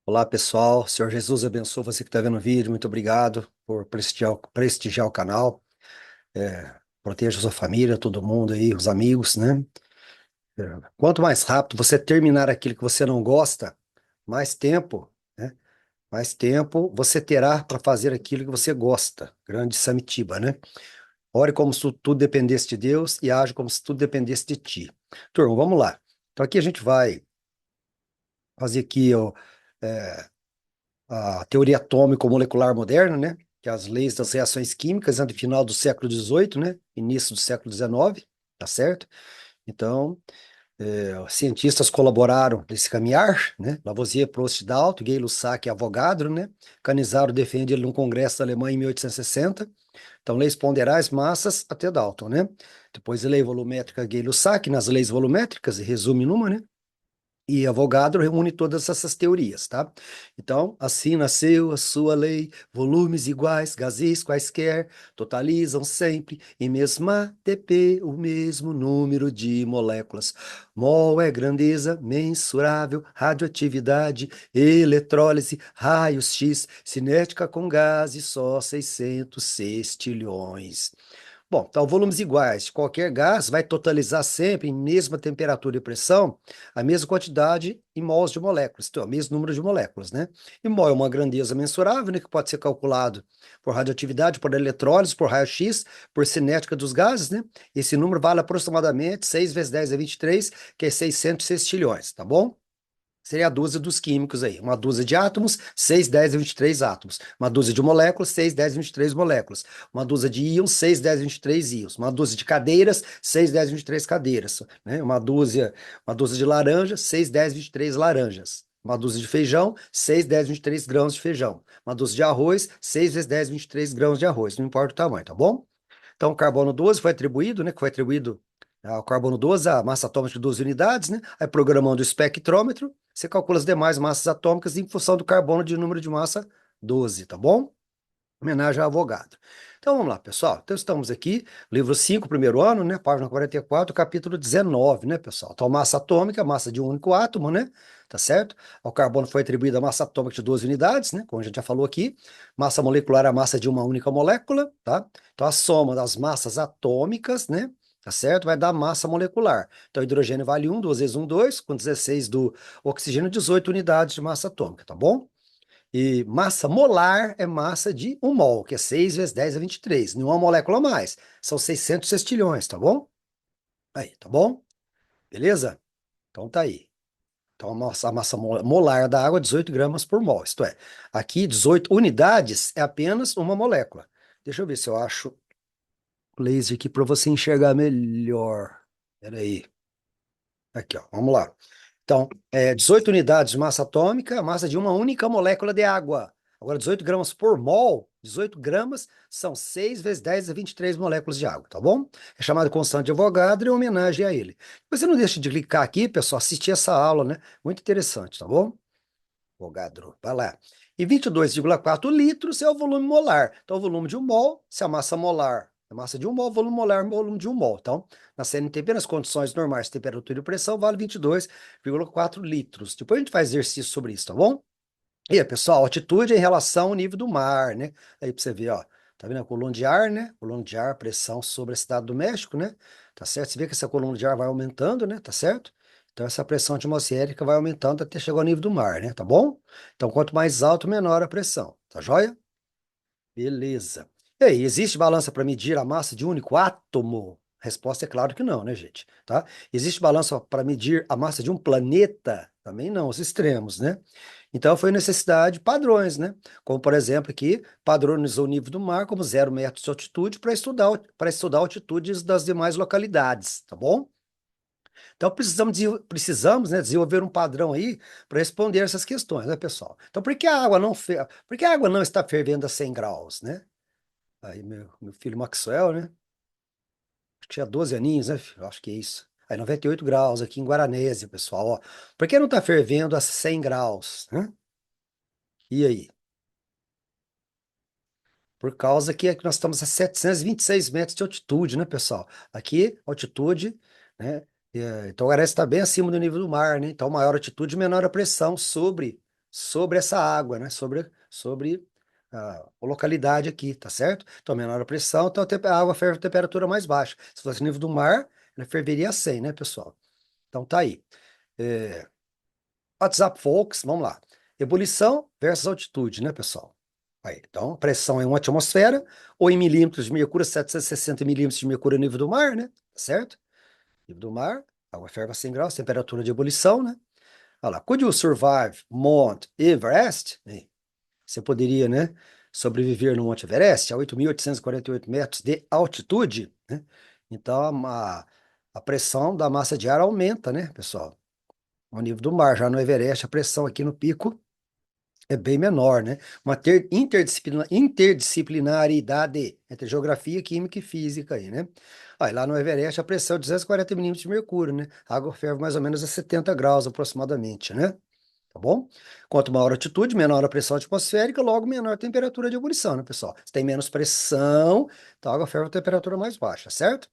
Olá, pessoal. Senhor Jesus abençoe você que está vendo o vídeo. Muito obrigado por prestigiar o canal. Proteja sua família, todo mundo aí, os amigos, né? Quanto mais rápido você terminar aquilo que você não gosta, mais tempo, né? Mais tempo você terá para fazer aquilo que você gosta. Grande Samitiba, né? Ore como se tudo dependesse de Deus e age como se tudo dependesse de ti. Turma, vamos lá. Então aqui a gente vai fazer aqui ó, é, a teoria atômico-molecular moderna, né? Que é as leis das reações químicas, né, do final do século XVIII, né? Início do século XIX, tá certo? Então, os cientistas colaboraram nesse caminhar, né? Lavoisier, Prost, Dalton, Gay-Lussac e Avogadro, né? Canizaro defende ele num congresso da Alemanha em 1860. Então, leis ponderais, massas, até Dalton, né? Depois, a lei volumétrica Gay-Lussac, nas leis volumétricas, resume numa, né? E Avogadro reúne todas essas teorias, tá? Então, assim nasceu a sua lei, volumes iguais, gases quaisquer, totalizam sempre em mesma ATP o mesmo número de moléculas. Mol é grandeza mensurável, radioatividade, eletrólise, raios X, cinética com gases, só 600 sextilhões. Bom, então volumes iguais de qualquer gás vai totalizar sempre em mesma temperatura e pressão a mesma quantidade em mols de moléculas, então, o mesmo número de moléculas, né? E mol é uma grandeza mensurável, né, que pode ser calculado por radioatividade, por eletrólise, por raio-x, por cinética dos gases, né? Esse número vale aproximadamente 6 vezes 10 a 23, que é 600 sextilhões, tá bom? Seria a dúzia dos químicos aí. Uma dúzia de átomos, 6, 10 e 23 átomos. Uma dúzia de moléculas, 6, 10 e 23 moléculas. Uma dúzia de íons, 6, 10 e 23 íons. Uma dúzia de cadeiras, 6, 10 e 23 cadeiras. Né? Uma dúzia de laranjas, 6, 10 e 23 laranjas. Uma dúzia de feijão, 6, 10 e 23 grãos de feijão. Uma dúzia de arroz, 6 vezes 10 e 23 grãos de arroz. Não importa o tamanho, tá bom? Então, o carbono 12 foi atribuído, né? Que foi atribuído ao carbono 12 a massa atômica de 12 unidades, né? Aí, programando o espectrômetro, você calcula as demais massas atômicas em função do carbono de número de massa 12, tá bom? Homenagem a Avogadro. Então vamos lá, pessoal. Então estamos aqui, livro 5, primeiro ano, né? Página 44, capítulo 19, né, pessoal? Então, massa atômica, massa de um único átomo, né? Tá certo? Ao carbono foi atribuída a massa atômica de 12 unidades, né? Como a gente já falou aqui. Massa molecular é a massa de uma única molécula, tá? Então a soma das massas atômicas, né? Tá certo? Vai dar massa molecular. Então, hidrogênio vale 1, 2 vezes 1, 2, com 16 do oxigênio, 18 unidades de massa atômica, tá bom? E massa molar é massa de um mol, que é 6 vezes 10 a 23. Nenhuma molécula a mais. São 600 sextilhões, tá bom? Aí, tá bom? Beleza? Então tá aí. Então a massa molar da água é 18 gramas por mol. Isto é, aqui 18 unidades é apenas uma molécula. Deixa eu ver se eu acho o laser aqui para você enxergar melhor. Espera aí. Aqui, ó. Vamos lá. Então, 18 unidades de massa atômica, a massa de uma única molécula de água. Agora, 18 gramas por mol, 18 gramas são 6 vezes 10 a 23 moléculas de água, tá bom? É chamado constante de Avogadro em homenagem a ele. Você não deixa de clicar aqui, pessoal, assistir essa aula, né? Muito interessante, tá bom? Avogadro, vai lá. E 22,4 litros é o volume molar. Então, o volume de um mol, se a massa molar, a massa de um mol, volume molar, volume de um mol. Então, na CNTP, nas condições normais de temperatura e pressão, vale 22,4 litros. Depois a gente faz exercício sobre isso, tá bom? E aí, pessoal, altitude é em relação ao nível do mar, né? Aí pra você ver, ó, tá vendo a coluna de ar, né? Coluna de ar, pressão sobre a cidade do México, né? Tá certo? Você vê que essa coluna de ar vai aumentando, né? Tá certo? Então, essa pressão atmosférica vai aumentando até chegar ao nível do mar, né? Tá bom? Então, quanto mais alto, menor a pressão. Tá joia? Beleza. E aí, existe balança para medir a massa de um único átomo? Resposta é claro que não, né, gente? Tá? Existe balança para medir a massa de um planeta? Também não, os extremos, né? Então foi necessidade de padrões, né? Como, por exemplo, aqui, padronizou o nível do mar como 0 metros de altitude para estudar altitudes das demais localidades, tá bom? Então precisamos, né, desenvolver um padrão aí para responder essas questões, né, pessoal? Então por que a água não está fervendo a 100 graus, né? Aí meu filho Maxwell, né? Acho que tinha 12 aninhos, né, filho? Acho que é isso. Aí 98 graus aqui em Guaranésia, pessoal, ó. Por que não está fervendo a 100 graus, né? E aí? Por causa que aqui nós estamos a 726 metros de altitude, né, pessoal? Aqui, altitude, né? Então, Guarulhos está bem acima do nível do mar, né? Então, maior altitude, menor a pressão sobre essa água, né? Sobre a localidade aqui, tá certo? Então, menor a pressão, então a água ferve a temperatura mais baixa. Se fosse nível do mar, ela ferveria a 100, né, pessoal? Então, tá aí. É, WhatsApp, folks, vamos lá. Ebulição versus altitude, né, pessoal? Aí, então, pressão em uma atmosfera, ou em milímetros de mercúrio, 760 milímetros de mercúrio nível do mar, né? Tá certo? Nível do mar, água ferve a 100 graus, temperatura de ebulição, né? Olha lá, could you survive Mount Everest? Você poderia, né, sobreviver no Monte Everest a 8.848 metros de altitude, né? Então, a pressão da massa de ar aumenta, né, pessoal? Ao nível do mar, já no Everest, a pressão aqui no pico é bem menor, né? Uma interdisciplinaridade entre geografia, química e física aí, né? Aí lá no Everest a pressão é 240 milímetros de mercúrio, né? A água ferve mais ou menos a 70 graus aproximadamente, né? Tá bom? Quanto maior a altitude, menor a pressão atmosférica, logo menor a temperatura de ebulição, né, pessoal? Se tem menos pressão, então a água ferve a temperatura mais baixa, certo?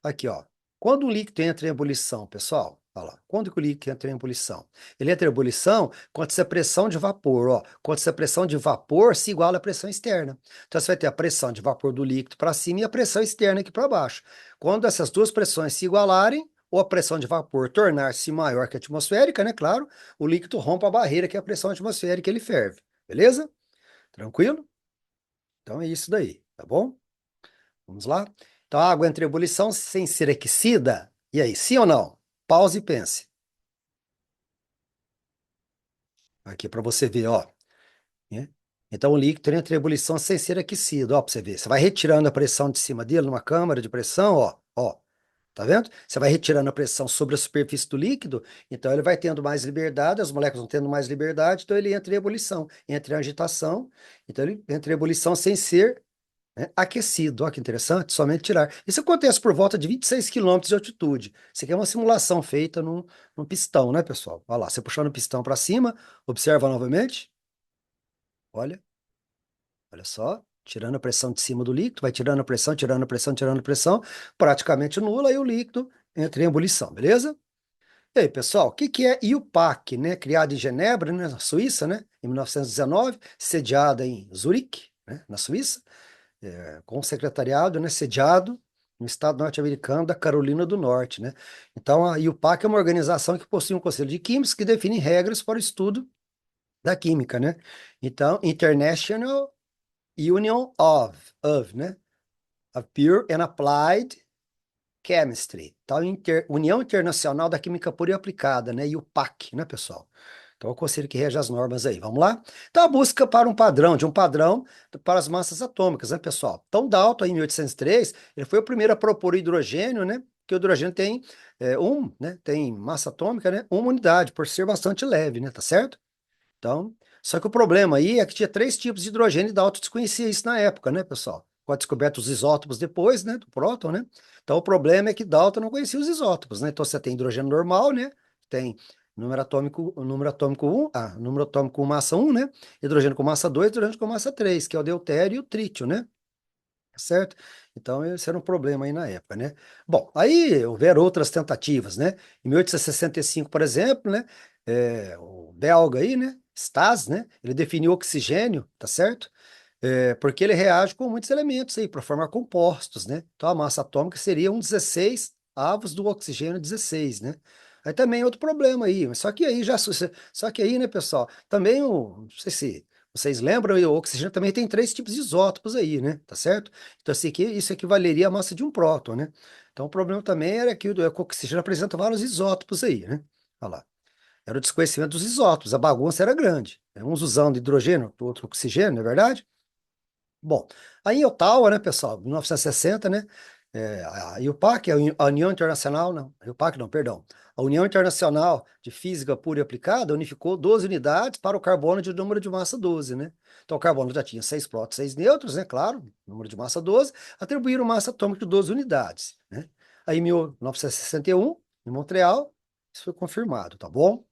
Aqui, ó. Quando o líquido entra em ebulição, pessoal, olha lá. Quando que o líquido entra em ebulição? Ele entra em ebulição quando essa pressão de vapor, ó. Quando essa pressão de vapor se iguala à pressão externa. Então, você vai ter a pressão de vapor do líquido para cima e a pressão externa aqui para baixo. Quando essas duas pressões se igualarem, ou a pressão de vapor tornar-se maior que a atmosférica, né? Claro, o líquido rompe a barreira que é a pressão atmosférica, e ele ferve. Beleza? Tranquilo? Então é isso daí, tá bom? Vamos lá? Então, a água entra em ebulição sem ser aquecida. E aí, sim ou não? Pause e pense. Aqui para você ver, ó. Né? Então, o líquido entra em ebulição sem ser aquecido, ó, para você ver. Você vai retirando a pressão de cima dele numa câmara de pressão, ó. Tá vendo? Você vai retirando a pressão sobre a superfície do líquido, então ele vai tendo mais liberdade, as moléculas vão tendo mais liberdade, então ele entra em ebulição, entra em agitação, então ele entra em ebulição sem ser, né, aquecido. Olha que interessante, somente tirar. Isso acontece por volta de 26 quilômetros de altitude. Isso aqui é uma simulação feita num pistão, né, pessoal? Olha lá, você puxando o pistão para cima, observa novamente. Olha, olha só. Tirando a pressão de cima do líquido, vai tirando a pressão, tirando a pressão, tirando a pressão, praticamente nula, e o líquido entra em ebulição, beleza? E aí, pessoal, o que que é IUPAC, né? Criada em Genebra, né, na Suíça, né? Em 1919, sediada em Zurique, né, na Suíça, com o secretariado, né, sediado no estado norte-americano da Carolina do Norte, né? Então, a IUPAC é uma organização que possui um conselho de químicos que define regras para o estudo da química, né? Então, International Union of, né? Of Pure and Applied Chemistry, tal União Internacional da Química Pura e Aplicada, né? IUPAC, né, pessoal? Então, é o conselho que rege as normas aí. Vamos lá? Então, a busca para um padrão para as massas atômicas, né, pessoal? Então, Dalton, em 1803, ele foi o primeiro a propor o hidrogênio, né? Que o hidrogênio tem né? Tem massa atômica, né? Uma unidade, por ser bastante leve, né? Tá certo? Então, só que o problema aí é que tinha três tipos de hidrogênio e Dalton desconhecia isso na época, né, pessoal? Com a descoberta dos isótopos depois, né, do próton, né? Então, o problema é que Dalton não conhecia os isótopos, né? Então, você tem hidrogênio normal, né? Tem número atômico com massa um, né? Hidrogênio com massa 2, hidrogênio com massa 3, que é o deutério e o trítio, né? Certo? Então, esse era um problema aí na época, né? Bom, aí houveram outras tentativas, né? Em 1865, por exemplo, né? O belga aí, né? Stas, né? Ele definiu oxigênio, tá certo? Porque ele reage com muitos elementos aí para formar compostos, né? Então, a massa atômica seria um 16 avos do oxigênio 16, né? Aí também outro problema aí, mas só que aí, né, pessoal, também não sei se vocês lembram, o oxigênio também tem três tipos de isótopos aí, né? Tá certo? Então, assim, isso equivaleria à massa de um próton, né? Então, o problema também era que o oxigênio apresenta vários isótopos aí, né? Olha lá. Era o desconhecimento dos isótopos, a bagunça era grande. Uns usando hidrogênio, outro oxigênio, não é verdade? Bom, aí em Ottawa, né, pessoal, 1960, né, a IUPAC, a União Internacional, não, a IUPAC não, perdão, a União Internacional de Física Pura e Aplicada unificou 12 unidades para o carbono de número de massa 12, né? Então o carbono já tinha 6 prótons, 6 nêutrons, né, claro, número de massa 12, atribuíram massa atômica de 12 unidades, né? Aí em 1961, em Montreal, isso foi confirmado, tá bom?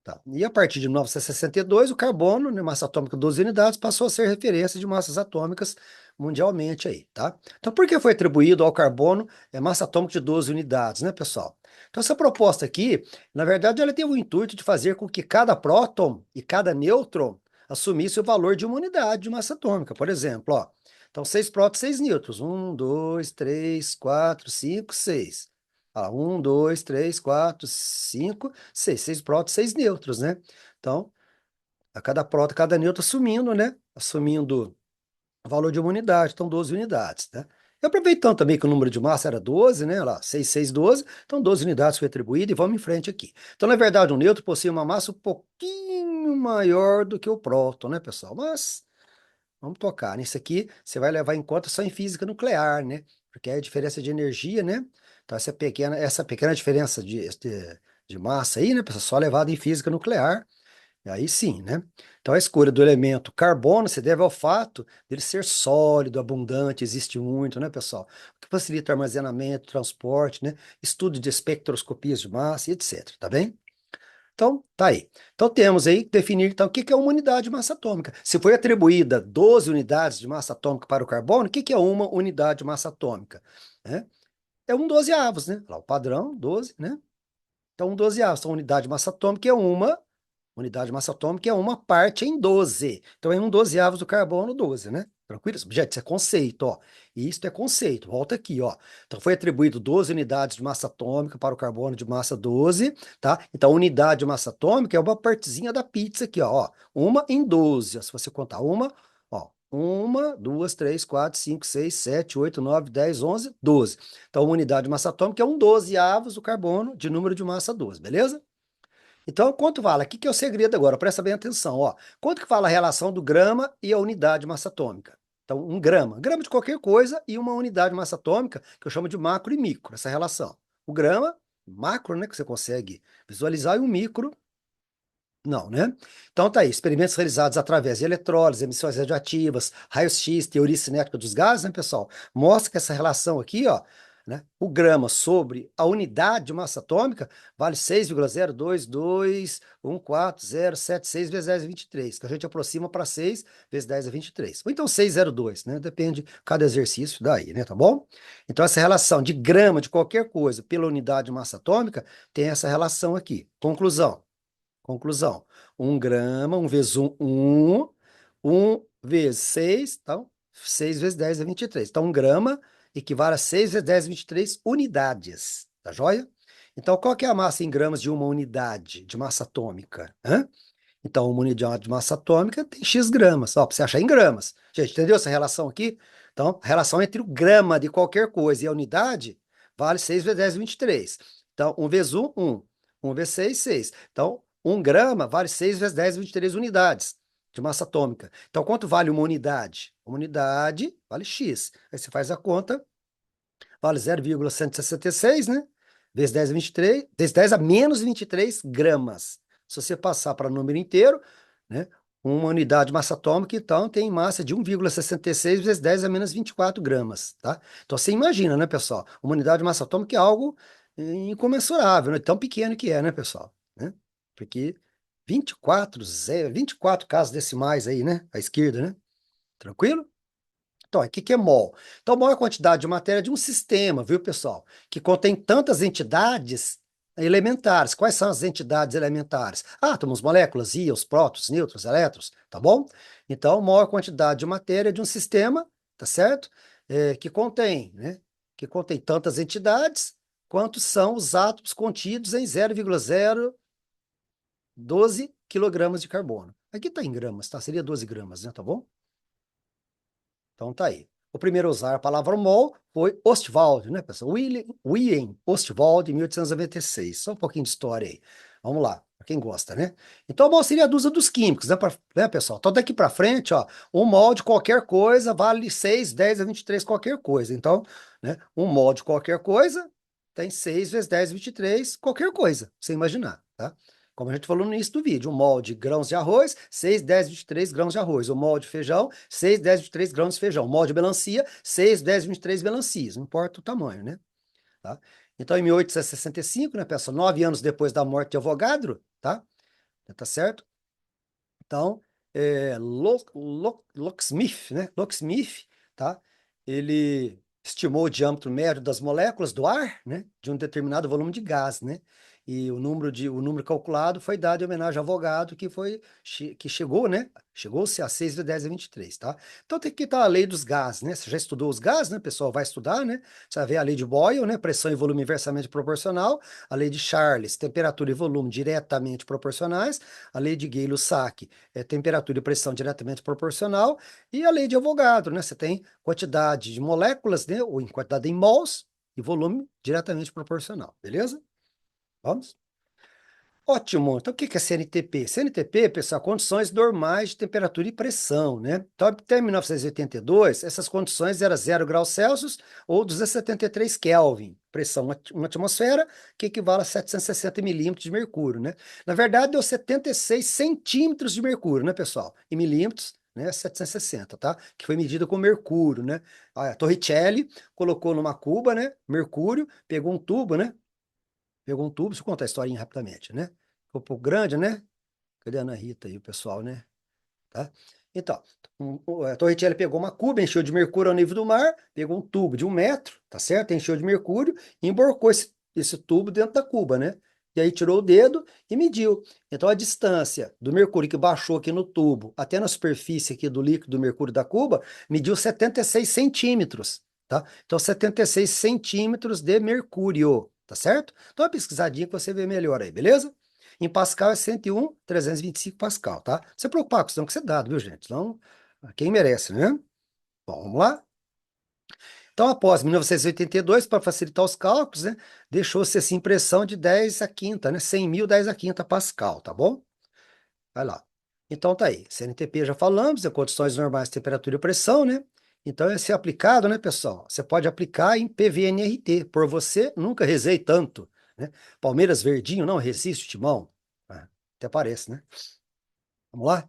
Tá. E a partir de 1962, o carbono, né, massa atômica 12 unidades, passou a ser referência de massas atômicas mundialmente aí, tá? Então, por que foi atribuído ao carbono massa atômica de 12 unidades, né, pessoal? Então, essa proposta aqui, na verdade, ela teve o intuito de fazer com que cada próton e cada nêutron assumisse o valor de uma unidade de massa atômica. Por exemplo, ó, então 6 prótons, 6 nêutrons. 1, 2, 3, 4, 5, 6. 1, 2, 3, 4, 5, 6. 6 prótons, 6 nêutrons, né? Então, a cada próton, cada nêutron assumindo, né? Assumindo o valor de uma unidade, então 12 unidades, né? E aproveitando também que o número de massa era 12, né? Olha lá, 6, 6, 12, então 12 unidades foi atribuído e vamos em frente aqui. Então, na verdade, o nêutron possui uma massa um pouquinho maior do que o próton, né, pessoal? Mas vamos tocar. Nisso aqui, você vai levar em conta só em física nuclear, né? Porque é a diferença de energia, né? Então, essa pequena diferença de massa aí, né, pessoal, só levada em física nuclear. E aí sim, né? Então a escolha do elemento carbono se deve ao fato dele ser sólido, abundante, existe muito, né, pessoal? O que facilita armazenamento, transporte, né? Estudo de espectroscopias de massa e etc, tá bem? Então, tá aí. Então temos aí que definir então o que que é uma unidade de massa atômica. Se foi atribuída 12 unidades de massa atômica para o carbono, o que que é uma unidade de massa atômica? Né? É um dozeavos, né? Lá o padrão, 12, né? Então, um dozeavos. Então, unidade de massa atômica é uma unidade de massa atômica é uma parte em 12. Então, é um dozeavos do carbono, 12, né? Tranquilo? Gente, isso é conceito, ó. Isto é conceito. Volta aqui, ó. Então, foi atribuído 12 unidades de massa atômica para o carbono de massa 12, tá? Então, a unidade de massa atômica é uma partezinha da pizza aqui, ó. Uma em 12. Ó. Se você contar uma, ó. Uma, duas, três, quatro, cinco, seis, sete, oito, nove, 10, 11, 12. Então, uma unidade de massa atômica é um dozeavos do carbono de número de massa 12, beleza? Então, quanto vale? Aqui que é o segredo agora, presta bem atenção, ó. Quanto que fala a relação do grama e a unidade de massa atômica? Então, um grama de qualquer coisa e uma unidade de massa atômica, que eu chamo de macro e micro, essa relação. O grama, macro, né, que você consegue visualizar, e o micro, não, né? Então tá aí, experimentos realizados através de eletrólise, emissões radioativas, raios-x, teoria cinética dos gases, né, pessoal? Mostra que essa relação aqui, ó, né, o grama sobre a unidade de massa atômica vale 6,02214076 vezes 10 a 23, que a gente aproxima para 6 vezes 10 a 23. Ou então 602, né? Depende cada exercício daí, né, tá bom? Então essa relação de grama de qualquer coisa pela unidade de massa atômica tem essa relação aqui. Conclusão. Conclusão. 1 grama, 1 vezes 1 vezes 6, então 6 vezes 10 é 23. Então, 1 grama equivale a 6 vezes 10 é 23 unidades, tá joia? Então, qual que é a massa em gramas de uma unidade de massa atômica? Hã? Então, uma unidade de massa atômica tem X gramas, ó, para você achar em gramas. Gente, entendeu essa relação aqui? Então, a relação entre o grama de qualquer coisa e a unidade vale 6 vezes 10 é 23. Então, 1 vezes 1, 1. 1 vezes 6, 6. Então, 1 grama vale 6 vezes 10 é 23 unidades de massa atômica. Então, quanto vale uma unidade? Uma unidade vale X. Aí você faz a conta, vale 0,166, né? Vezes 10 a 23, vezes 10 a menos 23 gramas. Se você passar para número inteiro, né? Uma unidade de massa atômica, então, tem massa de 1,66 vezes 10 a menos 24 gramas, tá? Então, você imagina, né, pessoal? Uma unidade de massa atômica é algo incomensurável, né? Tão pequeno que é, né, pessoal? Né? Porque 24 casas decimais aí, né? À esquerda, né? Tranquilo? Então, o que que é mol? Então, mol é a quantidade de matéria de um sistema, viu, pessoal? Que contém tantas entidades elementares. Quais são as entidades elementares? Átomos, moléculas, íons, prótons, nêutrons, elétrons, tá bom? Então, mol é a quantidade de matéria de um sistema, tá certo? Que contém, né? Que contém tantas entidades quanto são os átomos contidos em 0,012 quilogramas de carbono. Aqui está em gramas, tá? Seria 12 gramas, né? Tá bom? Então tá aí. O primeiro a usar a palavra mol foi Ostwald, né, pessoal? William Ostwald, em 1896. Só um pouquinho de história aí. Vamos lá, para quem gosta, né? Então, mol seria a dúzia dos químicos, né, né, pessoal? Então, daqui para frente, ó, um mol de qualquer coisa vale 6, 10 a 23 qualquer coisa. Então, né, um mol de qualquer coisa tem 6 vezes 10 23 qualquer coisa, sem imaginar, tá? Como a gente falou no início do vídeo, um mol de grãos de arroz, 6, 10, 23 grãos de arroz. O mol de feijão, 6, 10, 23 grãos de feijão. O mol de melancia, 6, 10, 23 melancias. Não importa o tamanho, né? Tá? Então, em 1865, né, pessoal, 9 anos depois da morte de Avogadro, tá? Tá certo? Então, Locksmith, né? Locksmith, tá? Ele estimou o diâmetro médio das moléculas do ar, né, de um determinado volume de gás, né? E o número calculado foi dado em homenagem a Avogadro, que chegou, né? Chegou-se a 6 de 10 a 23, tá? Então tem que estar a lei dos gases, né? Você já estudou os gases, né? O pessoal vai estudar, né? Você vai ver a lei de Boyle, né? Pressão e volume inversamente proporcional, a lei de Charles, temperatura e volume diretamente proporcionais, a lei de Gay-Lussac, temperatura e pressão diretamente proporcional, e a lei de Avogadro, né? Você tem quantidade de moléculas, né? Ou em quantidade em mols e volume diretamente proporcional, beleza? Vamos? Ótimo. Então, o que que é CNTP? CNTP, pessoal, condições normais de temperatura e pressão, né? Então, até 1982, essas condições eram 0 °C ou 273 Kelvin. Pressão uma atmosfera, que equivale a 760 milímetros de mercúrio, né? Na verdade, deu 76 centímetros de mercúrio, né, pessoal? Em milímetros, né, 760, tá? Que foi medido com mercúrio, né? A Torricelli colocou numa cuba, né, mercúrio, pegou um tubo, né? Pegou um tubo, deixa eu contar a historinha rapidamente, né? Ficou um pouco grande, né? Cadê a Ana Rita aí, o pessoal, né? Tá? Então, a Torricelli pegou uma cuba, encheu de mercúrio ao nível do mar, pegou um tubo de 1 metro, tá certo? Encheu de mercúrio e emborcou esse tubo dentro da cuba, né? E aí tirou o dedo e mediu. Então, a distância do mercúrio que baixou aqui no tubo até na superfície aqui do líquido do mercúrio da cuba, mediu 76 centímetros, tá? Então, 76 centímetros de mercúrio, tá certo? Então, uma pesquisadinha que você vê melhor aí, beleza? Em Pascal é 101,325 Pascal, tá? Não se preocupar com isso, não, que você é dado, viu, gente? Então, quem merece, né? Bom, vamos lá? Então, após 1982, para facilitar os cálculos, né, deixou-se essa impressão de 10 a quinta, né? 100 mil, 10 a quinta Pascal, tá bom? Vai lá. Então, tá aí. CNTP já falamos, é condições normais de temperatura e pressão, né? Então, esse é aplicado, né, pessoal? Você pode aplicar em PVNRT. Por você, nunca rezei tanto, né? Palmeiras Verdinho, não resiste, Timão. Ah, até parece, né? Vamos lá?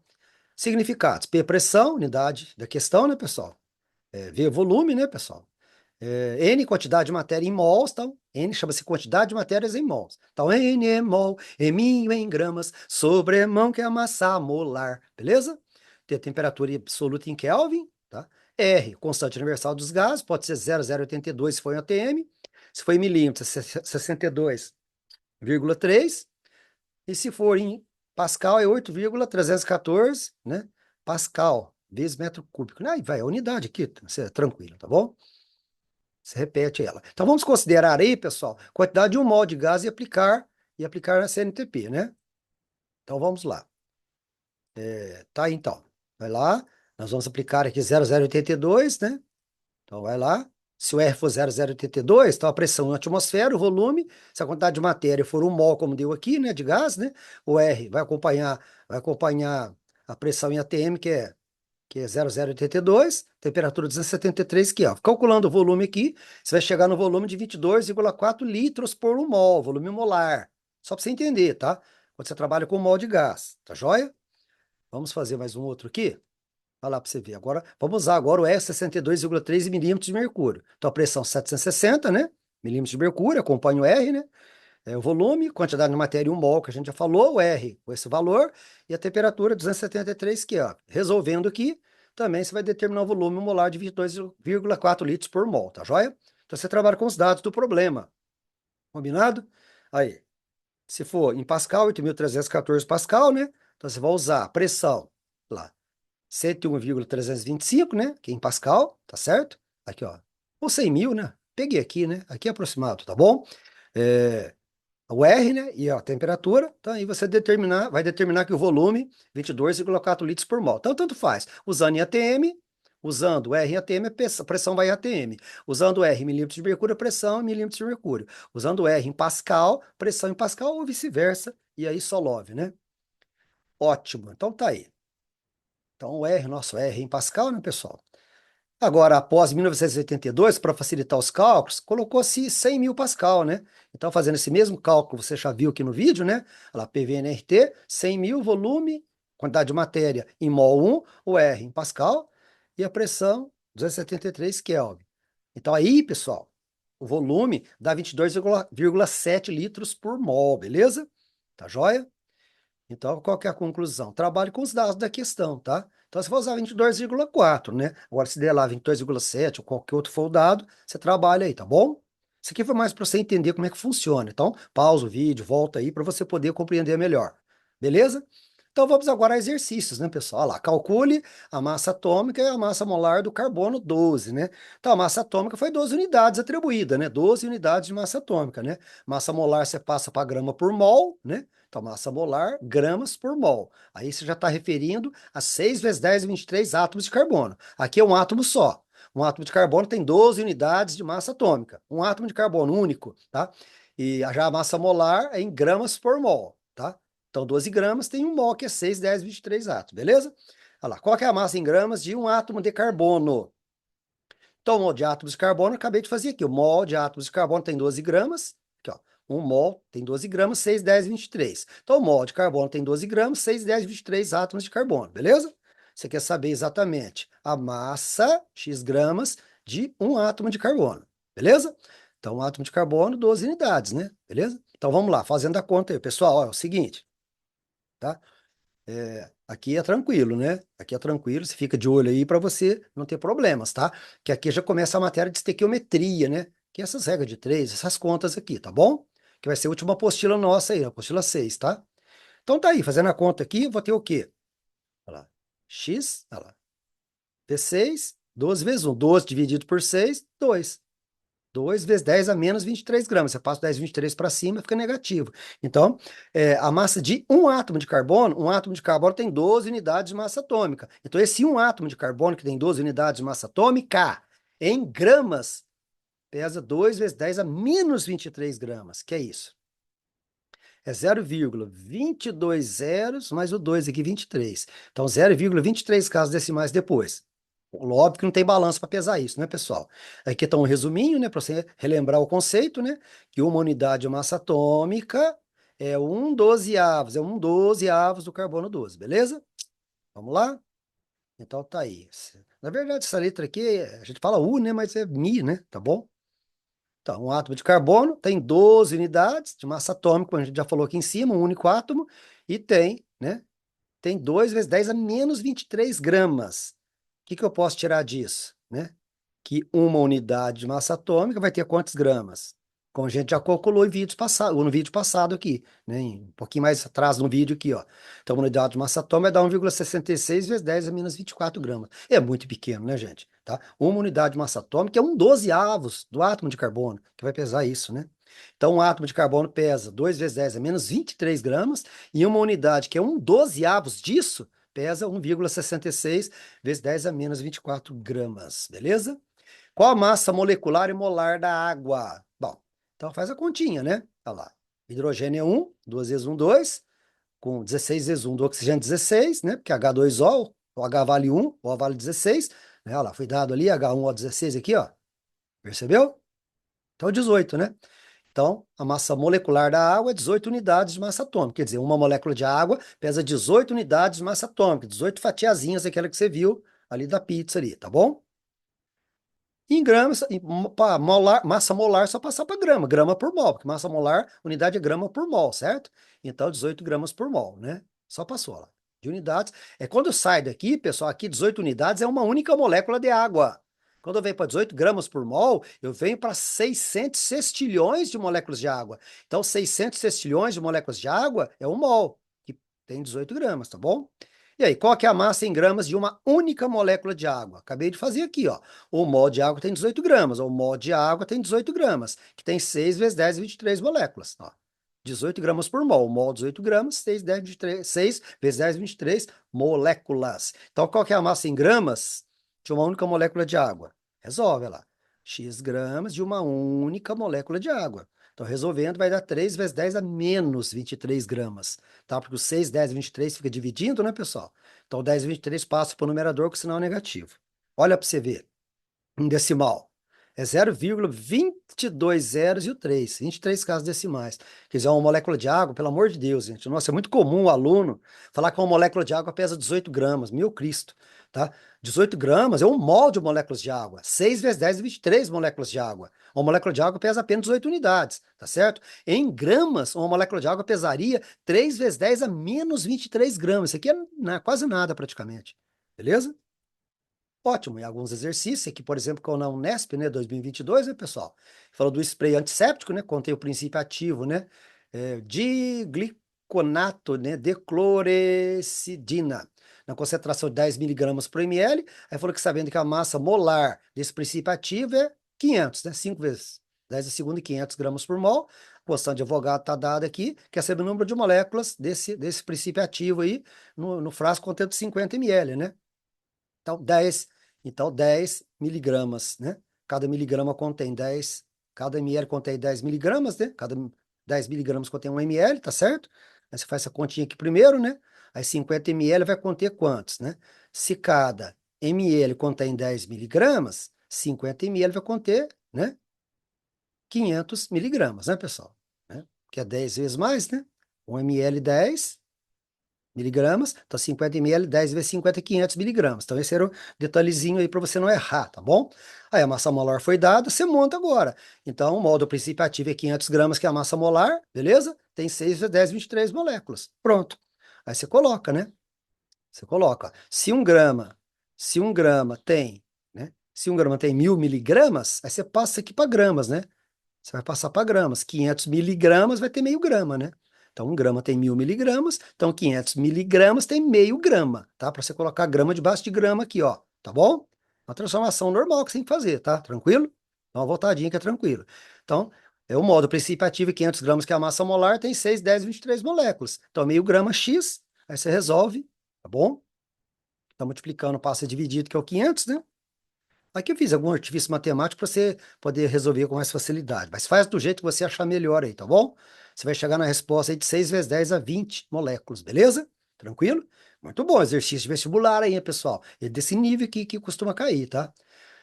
Significados. P, pressão, unidade da questão, né, pessoal? V, volume, né, pessoal? N, quantidade de matéria em mols, então, N chama-se quantidade de matérias em mols. Então, N é mol, M em gramas, sobre mão que é a massa molar, beleza? Tem a temperatura absoluta em Kelvin, tá? R, constante universal dos gases, pode ser 0,082 se for em ATM, se for em milímetros, 62,3, e se for em Pascal é 8,314, né? Pascal, vezes metro cúbico. Aí vai a unidade aqui, você é tranquilo, tá bom? Você repete ela. Então vamos considerar aí, pessoal, quantidade de 1 mol de gás e aplicar na CNTP, né? Então vamos lá. Tá, então. Vai lá. Nós vamos aplicar aqui 0,082, né? Então vai lá. Se o R for 0,082, então a pressão na atmosfera, o volume, se a quantidade de matéria for 1 mol, como deu aqui, né, de gás, né? O R vai acompanhar a pressão em ATM, que é 0,082, temperatura 273 Kelvin. Calculando o volume aqui, você vai chegar no volume de 22,4 litros por 1 mol, volume molar. Só para você entender, tá? Quando você trabalha com 1 mol de gás, tá joia? Vamos fazer mais um outro aqui? Olha lá para você ver. Agora, vamos usar agora o R62,3 milímetros de mercúrio. Então, a pressão 760, né? Milímetros de mercúrio, acompanha o R, né? O volume, quantidade de matéria em 1 mol, que a gente já falou, o R com esse valor, e a temperatura 273 Kelvin. Resolvendo aqui, também você vai determinar o volume molar de 22,4 litros por mol, tá joia? Então, você trabalha com os dados do problema. Combinado? Aí, se for em Pascal, 8.314 Pascal, né? Então, você vai usar a pressão lá 101,325, né? Que é em Pascal, tá certo? Aqui, ó. Ou 100 mil, né? Peguei aqui, né? Aqui é aproximado, tá bom? É, o R, né? E a temperatura. Então, aí você vai determinar que o volume, 22,4 litros por mol. Então, tanto faz. Usando em ATM, usando o R em ATM, a pressão vai em ATM. Usando o R em milímetros de mercúrio, a pressão em milímetros de mercúrio. Usando o R em Pascal, pressão em Pascal ou vice-versa. E aí, Solove, né? Ótimo. Então, tá aí. Então, o R, nosso R em Pascal, né, pessoal? Agora, após 1982, para facilitar os cálculos, colocou-se 100 mil Pascal, né? Então, fazendo esse mesmo cálculo, você já viu aqui no vídeo, né? Olha lá, PVNRT, 100 mil, volume, quantidade de matéria em mol 1, o R em Pascal, e a pressão, 273 Kelvin. Então, aí, pessoal, o volume dá 22,7 litros por mol, beleza? Tá joia? Então, qual que é a conclusão? Trabalhe com os dados da questão, tá? Então, você vai usar 22,4, né? Agora, se der lá 22,7 ou qualquer outro for o dado, você trabalha aí, tá bom? Isso aqui foi mais para você entender como é que funciona. Então, pausa o vídeo, volta aí para você poder compreender melhor. Beleza? Então, vamos agora a exercícios, né, pessoal? Olha lá, calcule a massa atômica e a massa molar do carbono 12, né? Então, a massa atômica foi 12 unidades atribuída, né? 12 unidades de massa atômica, né? Massa molar você passa para grama por mol, né? Então, massa molar, gramas por mol. Aí você já está referindo a 6 vezes 10 23 átomos de carbono. Aqui é um átomo só. Um átomo de carbono tem 12 unidades de massa atômica. Um átomo de carbono único, tá? E já a massa molar é em gramas por mol, tá? Então, 12 gramas tem um mol, que é 6, 10, 23 átomos, beleza? Olha lá, qual que é a massa em gramas de um átomo de carbono? Então, o mol de átomos de carbono, eu acabei de fazer aqui. O mol de átomos de carbono tem 12 gramas. Aqui, ó. Um mol tem 12 gramas, 6, 10, 23. Então, o mol de carbono tem 12 gramas, 6, 10, 23 átomos de carbono, beleza? Você quer saber exatamente a massa, x gramas, de um átomo de carbono, beleza? Então, um átomo de carbono, 12 unidades, né? Beleza? Então, vamos lá, fazendo a conta aí. Pessoal, ó, é o seguinte, tá? Aqui é tranquilo, né? Aqui é tranquilo, você fica de olho aí para você não ter problemas, tá? Que aqui já começa a matéria de estequiometria, né? Que é essas regras de três, essas contas aqui, tá bom? Que vai ser a última apostila nossa aí, a apostila 6, tá? Então tá aí, fazendo a conta aqui, eu vou ter o quê? Olha lá. X, olha lá. V6, 12 vezes 1. 12 dividido por 6, 2. 2 vezes 10 a menos 23 gramas. Você passa o 10, 23 para cima, fica negativo. Então, a massa de um átomo de carbono tem 12 unidades de massa atômica. Então, esse um átomo de carbono que tem 12 unidades de massa atômica, em gramas, pesa 2 vezes 10 a menos 23 gramas. Que é isso? É 0,22 zeros mais o 2 aqui, 23. Então, 0,23 casas decimais depois. Óbvio que não tem balanço para pesar isso, né, pessoal? Aqui está um resuminho, né, para você relembrar o conceito, né? Que uma unidade de massa atômica é um dozeavos, é um dozeavos do carbono 12, beleza? Vamos lá? Então tá aí. Na verdade, essa letra aqui, a gente fala U, né, mas é Mi, né? Tá bom? Então, um átomo de carbono tem 12 unidades de massa atômica, como a gente já falou aqui em cima, um único átomo, e tem, né? Tem 2 vezes 10 a menos 23 gramas. O que que eu posso tirar disso, né? Que uma unidade de massa atômica vai ter quantos gramas? Como a gente já calculou em vídeos passado, no vídeo passado aqui, né? Um pouquinho mais atrás no vídeo aqui, ó. Então, uma unidade de massa atômica vai dar 1,66 vezes 10 a menos 24 gramas. É muito pequeno, né, gente? Tá? Uma unidade de massa atômica é um dozeavos do átomo de carbono, que vai pesar isso, né? Então, um átomo de carbono pesa 2 vezes 10 a menos 23 gramas, e uma unidade que é um dozeavos disso pesa 1,66 vezes 10 a menos 24 gramas, beleza? Qual a massa molecular e molar da água? Bom, então faz a continha, né? Olha lá. Hidrogênio é 1, 2 vezes 1, 2, com 16 vezes 1 do oxigênio 16, né? Porque H2O, o H vale 1, o O vale 16, né? Olha lá, foi dado ali, H1O16 aqui, ó. Percebeu? Então 18, né? Então, a massa molecular da água é 18 unidades de massa atômica. Quer dizer, uma molécula de água pesa 18 unidades de massa atômica, 18 fatiazinhas, aquela que você viu ali da pizza ali, tá bom? Em gramas, massa molar só passar para grama, grama por mol, porque massa molar, unidade é grama por mol, certo? Então, 18 gramas por mol, né? Só passou lá. De unidades. É quando sai daqui, pessoal, aqui 18 unidades é uma única molécula de água. Quando eu venho para 18 gramas por mol, eu venho para 600 sextilhões de moléculas de água. Então, 600 sextilhões de moléculas de água é um mol, que tem 18 gramas, tá bom? E aí, qual que é a massa em gramas de uma única molécula de água? Acabei de fazer aqui, ó. O mol de água tem 18 gramas, o mol de água tem 18 gramas, que tem 6 vezes 10, 23 moléculas. Ó. 18 gramas por mol. O mol, 18 gramas, 6, 10, 23, 6 vezes 10, 23 moléculas. Então, qual que é a massa em gramas de uma única molécula de água? Resolve, olha lá. X gramas de uma única molécula de água. Então, resolvendo, vai dar 3 vezes 10 a menos 23 gramas, tá? Porque o 6, 10, 23 fica dividindo, né, pessoal? Então, o 10 e 23 passa para o numerador, que o sinal é negativo. Olha para você ver, em decimal. É 0,22 zeros e o 3, 23 casas decimais. Quer dizer, é uma molécula de água, pelo amor de Deus, gente. Nossa, é muito comum o aluno falar que uma molécula de água pesa 18 gramas, meu Cristo, tá? 18 gramas é um mol de moléculas de água. 6 vezes 10 é 23 moléculas de água. Uma molécula de água pesa apenas 18 unidades, tá certo? Em gramas, uma molécula de água pesaria 3 vezes 10 a menos 23 gramas. Isso aqui é quase nada praticamente, beleza? Ótimo, e alguns exercícios aqui, por exemplo, com a Unesp, né, 2022, né, pessoal? Falou do spray antisséptico, né, contém o princípio ativo, né, digliconato, né, de clorecidina, na concentração de 10 miligramas por ml. Aí falou que sabendo que a massa molar desse princípio ativo é 500, né, 5 vezes 10 a segunda e 500 gramas por mol. A quantidade de Avogadro está dada aqui, que é o número de moléculas desse princípio ativo aí, no frasco contendo 50 ml, né? Então, 10 miligramas, né? Cada miligrama contém 10, cada ml contém 10 miligramas, né? Cada 10 miligramas contém 1 ml, tá certo? Aí você faz essa continha aqui primeiro, né? Aí 50 ml vai conter quantos, né? Se cada ml contém 10 miligramas, 50 ml vai conter, né? 500 miligramas, né, pessoal? Né? Que é 10 vezes mais, né? 1 ml 10 miligramas, então 50 ml, 10 vezes 50, 500 miligramas. Então esse era o detalhezinho aí para você não errar, tá bom? Aí a massa molar foi dada, você monta agora. Então o mol do princípio ativo é 500 gramas, que é a massa molar, beleza? Tem 6 vezes 10, 23 moléculas. Pronto. Aí você coloca, né? Você coloca, ó, se um grama tem, né? Se um grama tem 1.000 miligramas, aí você passa aqui para gramas, né? Você vai passar para gramas. 500 miligramas vai ter meio grama, né? Então, 1 grama tem 1.000 miligramas. Então, 500 miligramas tem meio grama, tá? Para você colocar grama debaixo de grama aqui, ó. Tá bom? Uma transformação normal que você tem que fazer, tá? Tranquilo? Dá uma voltadinha que é tranquilo. Então, é o modo princípio ativo, 500 gramas, que é a massa molar, tem 6, 10, 23 moléculas. Então, meio grama X, aí você resolve, tá bom? Tá multiplicando, passa dividido, que é o 500, né? Aqui eu fiz algum artifício matemático para você poder resolver com mais facilidade, mas faz do jeito que você achar melhor aí, tá bom? Você vai chegar na resposta aí de 6 vezes 10 a 20 moléculas, beleza? Tranquilo? Muito bom, exercício de vestibular aí, hein, pessoal? É desse nível aqui que costuma cair, tá?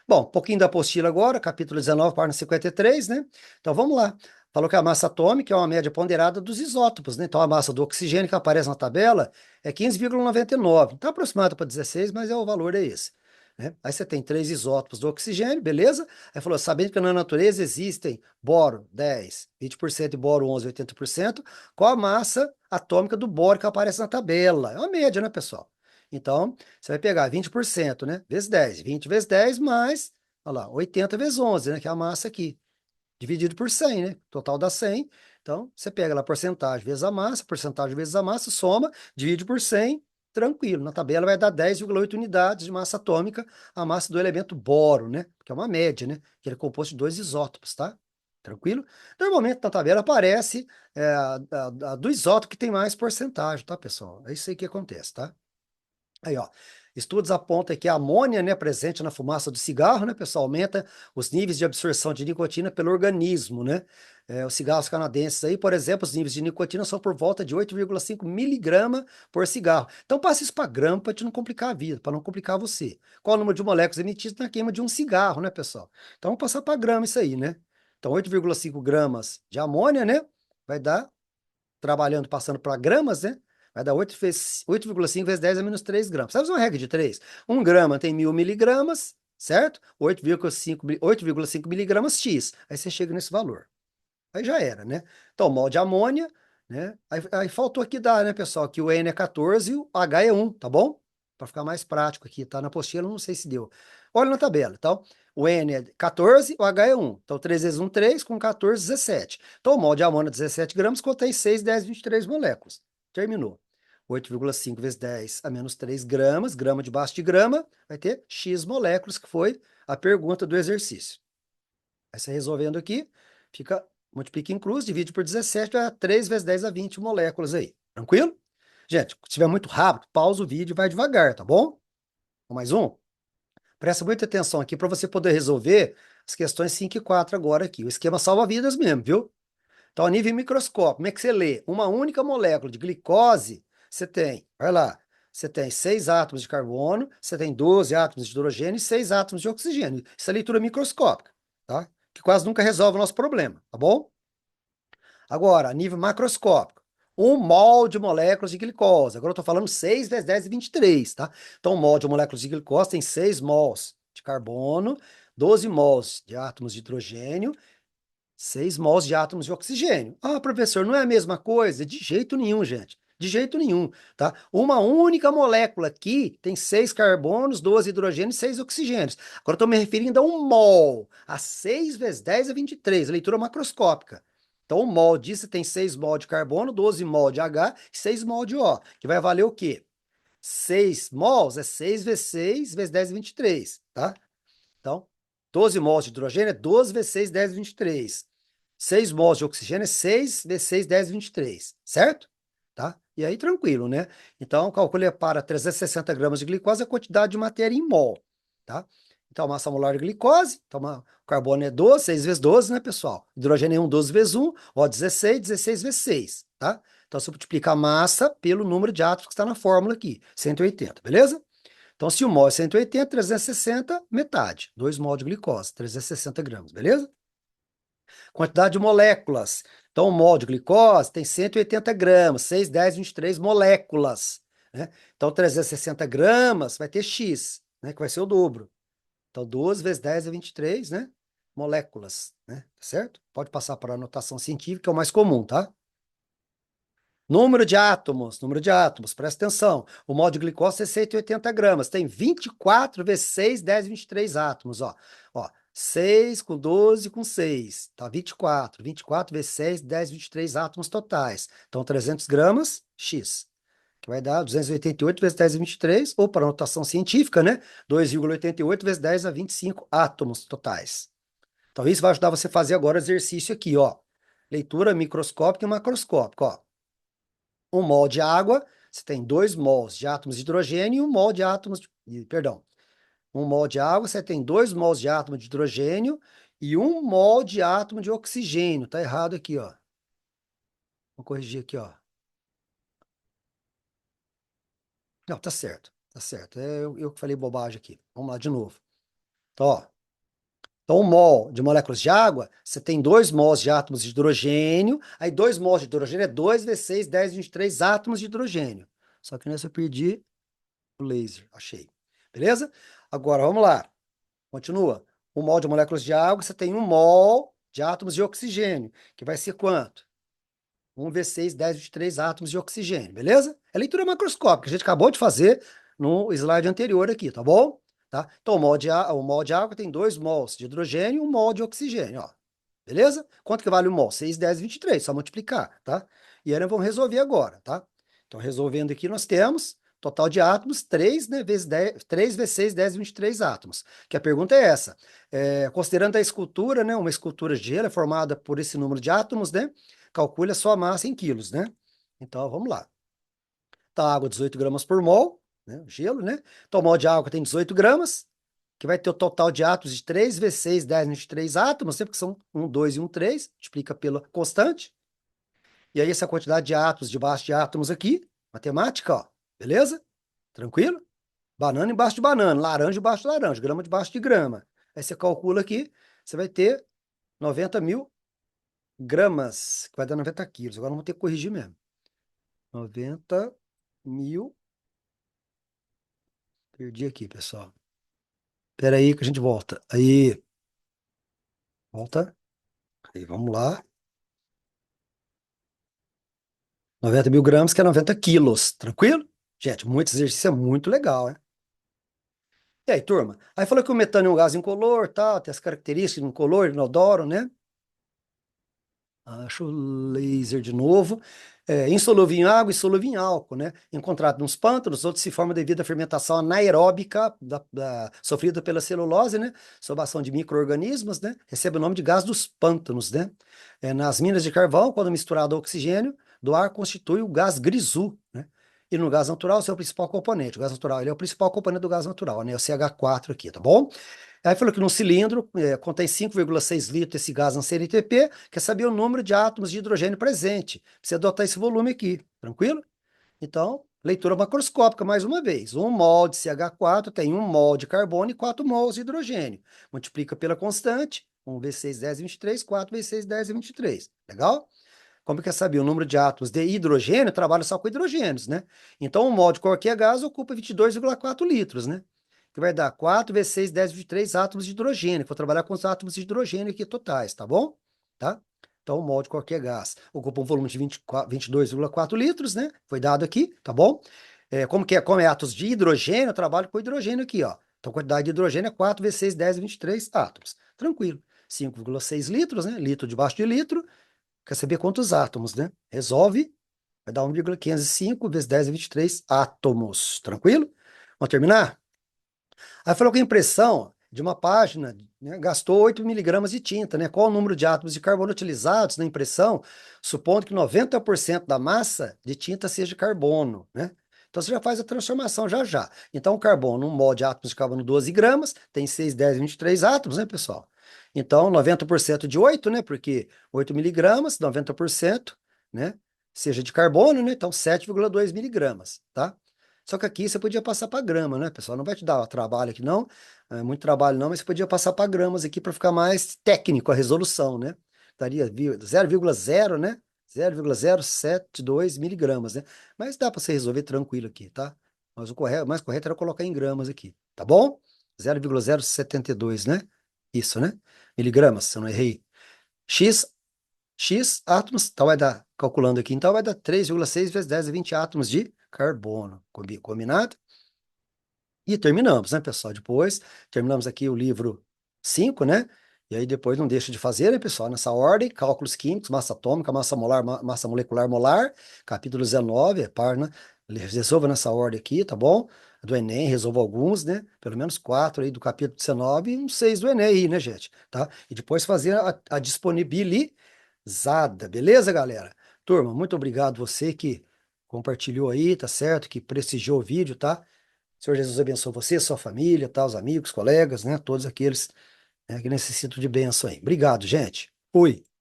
Bom, um pouquinho da apostila agora, capítulo 19, página 53, né? Então vamos lá. Falou que a massa atômica é uma média ponderada dos isótopos, né? Então a massa do oxigênio que aparece na tabela é 15,99. Está aproximado para 16, mas o valor é esse, né? Aí você tem 3 isótopos do oxigênio, beleza? Aí falou, sabendo que na natureza existem boro 10, 20% e boro 11, 80%, qual a massa atômica do boro que aparece na tabela? É uma média, né, pessoal? Então, você vai pegar 20%, né? Vezes 10. 20 vezes 10 mais, olha lá, 80 vezes 11, né? Que é a massa aqui. Dividido por 100, né? Total dá 100. Então, você pega lá porcentagem vezes a massa, soma, divide por 100, tranquilo. Na tabela vai dar 10,8 unidades de massa atômica, a massa do elemento boro, né? Que é uma média, né? Que ele é composto de 2 isótopos, tá? Tranquilo? Normalmente na tabela aparece a do isótopo que tem mais porcentagem, tá, pessoal? É isso aí que acontece, tá? Aí, ó, estudos apontam que a amônia, né, presente na fumaça do cigarro, né, pessoal, aumenta os níveis de absorção de nicotina pelo organismo, né? Os cigarros canadenses aí, por exemplo, os níveis de nicotina são por volta de 8,5 miligrama por cigarro. Então, passa isso para grama para te não complicar a vida, para não complicar você. Qual o número de moléculas emitidas na queima de um cigarro, né, pessoal? Então, vamos passar para grama isso aí, né? Então, 8,5 gramas de amônia, né, vai dar trabalhando, passando para gramas, né? Vai dar 8,5 vezes 10 a menos 3 gramas. Sabe uma regra de 3? 1 grama tem 1.000 miligramas, certo? 8,5 miligramas X. Aí você chega nesse valor. Aí já era, né? Então, mol de amônia, né? Aí faltou aqui dar, né, pessoal? Que o N é 14 e o H é 1, tá bom? Para ficar mais prático aqui, tá? Na apostila, não sei se deu. Olha na tabela, então. O N é 14, o H é 1. Então, 3 vezes 1, 3, com 14, 17. Então, o mol de amônia, 17 gramas, contém 6, 10, 23 moléculas. Terminou. 8,5 vezes 10 a menos 3 gramas, grama debaixo de grama, vai ter X moléculas, que foi a pergunta do exercício. Aí você resolvendo aqui, fica, multiplica em cruz, divide por 17, dá 3 vezes 10 a 20 moléculas aí. Tranquilo? Gente, se estiver muito rápido, pausa o vídeo e vai devagar, tá bom? Mais um? Presta muita atenção aqui para você poder resolver as questões 5 e 4 agora aqui. O esquema salva vidas mesmo, viu? Então, a nível microscópio, como é que você lê? Uma única molécula de glicose, você tem, vai lá, você tem 6 átomos de carbono, você tem 12 átomos de hidrogênio e 6 átomos de oxigênio. Isso é leitura microscópica, tá? Que quase nunca resolve o nosso problema, tá bom? Agora, a nível macroscópico, 1 mol de moléculas de glicose. Agora eu estou falando 6 vezes 10 e 23, tá? Então, 1 mol de moléculas de glicose tem 6 mols de carbono, 12 mols de átomos de hidrogênio, 6 mols de átomos de oxigênio. Ah, professor, não é a mesma coisa? De jeito nenhum, gente. De jeito nenhum, tá? Uma única molécula aqui tem 6 carbonos, 12 hidrogênios e 6 oxigênios. Agora eu estou me referindo a 1 mol, a 6 vezes 10 a 23, leitura macroscópica. Então, 1 mol disso tem 6 mol de carbono, 12 mol de H e 6 mol de O, que vai valer o quê? 6 mols é 6 vezes 6 vezes 10 a 23, tá? Então, 12 mols de hidrogênio é 12 vezes 6, 10, 23. 6 mols de oxigênio é 6 vezes 6, 10, 23, certo? Tá? E aí, tranquilo, né? Então, calcule para 360 gramas de glicose a quantidade de matéria em mol, tá? Então, a massa molar de glicose, então, o carbono é 12, 6 vezes 12, né, pessoal? Hidrogênio é 1, 12 vezes 1, ó, 16, 16 vezes 6, tá? Então, você multiplica a massa pelo número de átomos que está na fórmula aqui, 180, beleza? Então, se o mol é 180, 360, metade. 2 mol de glicose, 360 gramas, beleza? Quantidade de moléculas. Então, o mol de glicose tem 180 gramas, 6, 10, 23 moléculas, né? Então, 360 gramas vai ter X, né? Que vai ser o dobro. Então, 12 vezes 10 é 23, né? Moléculas, né? Certo? Pode passar para a anotação científica, é o mais comum, tá? Número de átomos, presta atenção. O mol de glicose é 180 gramas, tem 24 vezes 6, 10, 23 átomos, ó. Ó, 6 com 12 com 6, tá 24. 24 vezes 6, 10, 23 átomos totais. Então, 300 gramas, X, que vai dar 288 vezes 10 a 23, ou para notação científica, né? 2,88 vezes 10 a 25 átomos totais. Então, isso vai ajudar você a fazer agora o exercício aqui, ó. Leitura microscópica e macroscópica, ó. 1 mol de água, você tem 2 mols de átomos de hidrogênio e 1 mol de átomos perdão, 1 mol de água, você tem 2 mols de átomo de hidrogênio e 1 mol de átomo de oxigênio. Tá errado aqui, ó. Vou corrigir aqui, ó. Não, tá certo. Tá certo. É eu que falei bobagem aqui. Vamos lá de novo. Então, ó. Então, 1 mol de moléculas de água, você tem 2 mols de átomos de hidrogênio. Aí, 2 mols de hidrogênio é 2 vezes 6, 10, 23 átomos de hidrogênio. Só que nessa eu perdi o laser, achei. Beleza? Agora, vamos lá. Continua. 1 mol de moléculas de água, você tem 1 mol de átomos de oxigênio, que vai ser quanto? 1 vezes 6, 10, 23 átomos de oxigênio, beleza? É leitura macroscópica, a gente acabou de fazer no slide anterior aqui, tá bom? Tá? Então, 1 mol de água tem 2 mols de hidrogênio e 1 mol de oxigênio, ó. Beleza? Quanto que vale o mol? 6, 10, 23, só multiplicar, tá? E aí nós vamos resolver agora, tá? Então, resolvendo aqui, nós temos total de átomos, 3, né, vezes 10, 3 vezes 6, 10, 23 átomos. Que a pergunta é essa. Considerando a escultura, né, uma escultura de gelo é formada por esse número de átomos, né? Calcule a sua massa em quilos, né? Então, vamos lá. Tá, água 18 gramas por mol, né? Gelo, né? Então, o mol de água tem 18 gramas, que vai ter o total de átomos de 3 vezes 6, 10, 23 átomos, sempre que são 1, 2 e 1, 3, multiplica pela constante. E aí, essa quantidade de átomos debaixo de átomos aqui, matemática, ó, beleza? Tranquilo? Banana embaixo de banana, laranja embaixo de laranja, grama debaixo de grama. Aí você calcula aqui, você vai ter 90 mil gramas, que vai dar 90 quilos. Agora vamos ter que corrigir mesmo. 90 mil. Perdi aqui, pessoal. Espera aí que a gente volta. Aí, volta. Aí, vamos lá. 90 mil gramas, que é 90 quilos. Tranquilo? Gente, muito exercício é muito legal, hein? E aí, turma? Aí falou que o metano é um gás incolor, tal, tem as características de incolor, inodoro, né? Acho o laser de novo. Insolúvel em água e solúvel em álcool, né? Encontrado nos pântanos, outros se formam devido à fermentação anaeróbica sofrida pela celulose, né? Sob a ação de micro-organismos, né? Recebe o nome de gás dos pântanos, né? Nas minas de carvão, quando misturado ao oxigênio do ar, constitui o gás grisu, né? E no gás natural, esse é o principal componente. O gás natural, ele é o principal componente do gás natural, né? O CH4 aqui, tá bom? Aí falou que num cilindro contém 5,6 litros esse gás no CNTP, quer saber o número de átomos de hidrogênio presente. Precisa adotar esse volume aqui, tranquilo? Então, leitura macroscópica mais uma vez. 1 mol de CH4 tem 1 mol de carbono e 4 mols de hidrogênio. Multiplica pela constante, vezes 6, 10 e 23, 4 vezes 6, 10 e 23. Legal? Como que é saber? O número de átomos de hidrogênio trabalha só com hidrogênios, né? Então, um mol de qualquer gás ocupa 22,4 litros, né? Que vai dar 4 vezes 6, 10, 23 átomos de hidrogênio. Vou trabalhar com os átomos de hidrogênio aqui totais, tá bom? Tá? Então, um mol de qualquer gás ocupa um volume de 22,4 litros, né? Foi dado aqui, tá bom? Como é átomos de hidrogênio, eu trabalho com hidrogênio aqui, ó. Então, a quantidade de hidrogênio é 4 vezes 6, 10, 23 átomos. Tranquilo. 5,6 litros, né? Litro debaixo de litro. Quer saber quantos átomos, né? Resolve, vai dar 1,505 vezes 10 a 23 átomos. Tranquilo? Vamos terminar? Aí falou que a impressão de uma página, né, gastou 8 miligramas de tinta, né? Qual o número de átomos de carbono utilizados na impressão, supondo que 90% da massa de tinta seja carbono, né? Então você já faz a transformação já já. Então o carbono, um mol de átomos de carbono 12 gramas, tem 6, 10, 23 átomos, né, pessoal? Então 90% de 8, né? Porque 8 miligramas, 90%, né? Seja de carbono, né? Então 7,2 miligramas, tá? Só que aqui você podia passar para grama, né, pessoal? Não vai te dar trabalho aqui, não. Muito trabalho, não, mas você podia passar para gramas aqui para ficar mais técnico a resolução, né? Daria 0,0, né? 0,072 miligramas, né? Mas dá para você resolver tranquilo aqui, tá? Mas o mais correto era colocar em gramas aqui, tá bom? 0,072, né? Isso, né? Miligramas, se eu não errei. X, X átomos, então vai dar, calculando aqui, então vai dar 3,6 vezes 10 a 20 átomos de carbono. Combinado? E terminamos, né, pessoal? Depois, terminamos aqui o livro 5, né? E aí depois não deixa de fazer, né, pessoal? Nessa ordem, cálculos químicos, massa atômica, massa molar, massa molecular molar, capítulo 19, né? Resolva nessa ordem aqui, tá bom? Do Enem, resolva alguns, né? Pelo menos 4 aí do capítulo 19 e uns 6 do Enem aí, né, gente? Tá? E depois fazer a disponibilizada, beleza, galera? Turma, muito obrigado você que compartilhou aí, tá certo? Que prestigiou o vídeo, tá? Senhor Jesus abençoe você, sua família, tá, os amigos, colegas, né? Todos aqueles, né, que necessitam de bênção aí. Obrigado, gente. Fui.